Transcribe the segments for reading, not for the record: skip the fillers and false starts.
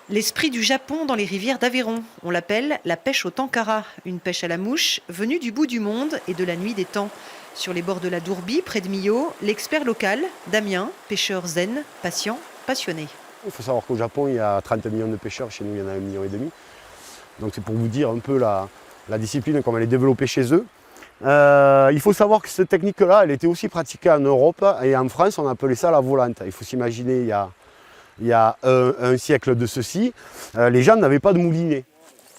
L'esprit du Japon dans les rivières d'Aveyron. On l'appelle la pêche au tankara, une pêche à la mouche venue du bout du monde et de la nuit des temps. Sur les bords de la Dourbie, près de Millau, l'expert local, Damien, pêcheur zen, patient, passionné. Il faut savoir qu'au Japon, il y a 30 millions de pêcheurs, chez nous il y en a 1,5 million. Donc c'est pour vous dire un peu la discipline, comme elle est développée chez eux. Il faut savoir que cette technique-là, elle était aussi pratiquée en Europe et en France, on appelait ça la volante. Il faut s'imaginer, il y a un siècle de ceci, les gens n'avaient pas de moulinet.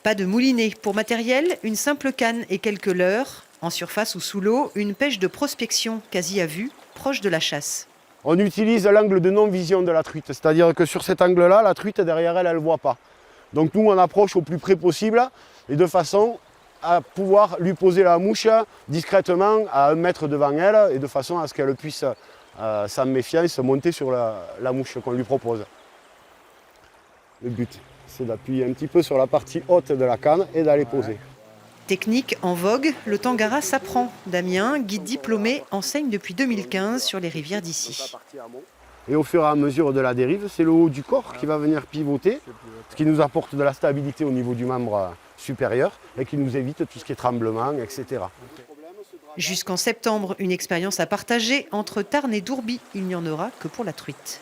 Pas de moulinet. Pour matériel, une simple canne et quelques leurres. En surface ou sous l'eau, une pêche de prospection, quasi à vue, proche de la chasse. On utilise l'angle de non-vision de la truite, c'est-à-dire que sur cet angle-là, la truite derrière elle, elle ne voit pas. Donc nous, on approche au plus près possible et de façon à pouvoir lui poser la mouche discrètement à 1 mètre devant elle et de façon à ce qu'elle puisse, sans méfiance, monter sur la mouche qu'on lui propose. Le but, c'est d'appuyer un petit peu sur la partie haute de la canne et d'aller poser. Technique en vogue, le tangara s'apprend. Damien, guide diplômé, enseigne depuis 2015 sur les rivières d'ici. Et au fur et à mesure de la dérive, c'est le haut du corps qui va venir pivoter, ce qui nous apporte de la stabilité au niveau du membre supérieur et qui nous évite tout ce qui est tremblement, etc. Jusqu'en septembre, une expérience à partager entre Tarn et Dourbie. Il n'y en aura que pour la truite.